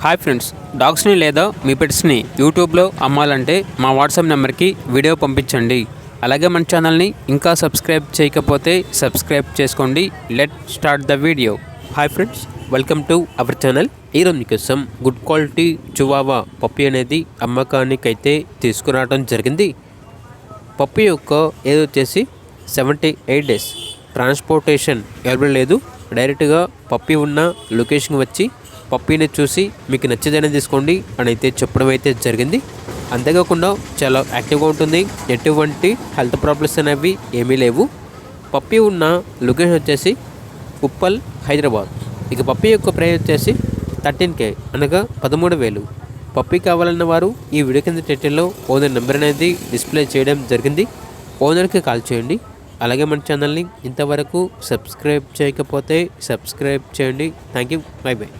Hi friends, డాగ్స్ని లేదా మీ పెట్స్ని యూట్యూబ్లో అమ్మాలంటే మా వాట్సాప్ నెంబర్కి వీడియో పంపించండి. అలాగే మన ఛానల్ని ఇంకా సబ్స్క్రైబ్ చేయకపోతే సబ్స్క్రైబ్ చేసుకోండి. Let start the video. Hi friends, welcome to our channel. ఈరోజు మీకోసం గుడ్ క్వాలిటీ చివావా పప్పీ అనేది అమ్మకానికైతే తీసుకురావడం జరిగింది. పప్పీ యొక్క ఏజ్ వచ్చేసి 78 డేస్. ట్రాన్స్పోర్టేషన్ అవైలబుల్ లేదు. డైరెక్ట్గా పప్పీ ఉన్న లొకేషన్కి వచ్చి పప్పీని చూసి మీకు నచ్చేదైనా తీసుకోండి అని అయితే చెప్పడం అయితే జరిగింది. అంతేకాకుండా చాలా యాక్టివ్గా ఉంటుంది. ఎటువంటి హెల్త్ ప్రాబ్లమ్స్ అనేవి ఏమీ లేవు. పప్పీ ఉన్న లొకేషన్ వచ్చేసి ఉప్పల్, హైదరాబాద్. ఇక పప్పీ యొక్క ప్రైస్ వచ్చేసి 13K అనగా 13,000. పప్పీ కావాలన్న వారు ఈ వీడియో కింద టైటిల్లో ఓనర్ నెంబర్ అనేది డిస్ప్లే చేయడం జరిగింది. ఓనర్కి కాల్ చేయండి. అలాగే మన ఛానల్ని ఇంతవరకు సబ్స్క్రైబ్ చేయకపోతే సబ్స్క్రైబ్ చేయండి. Thank you. By by.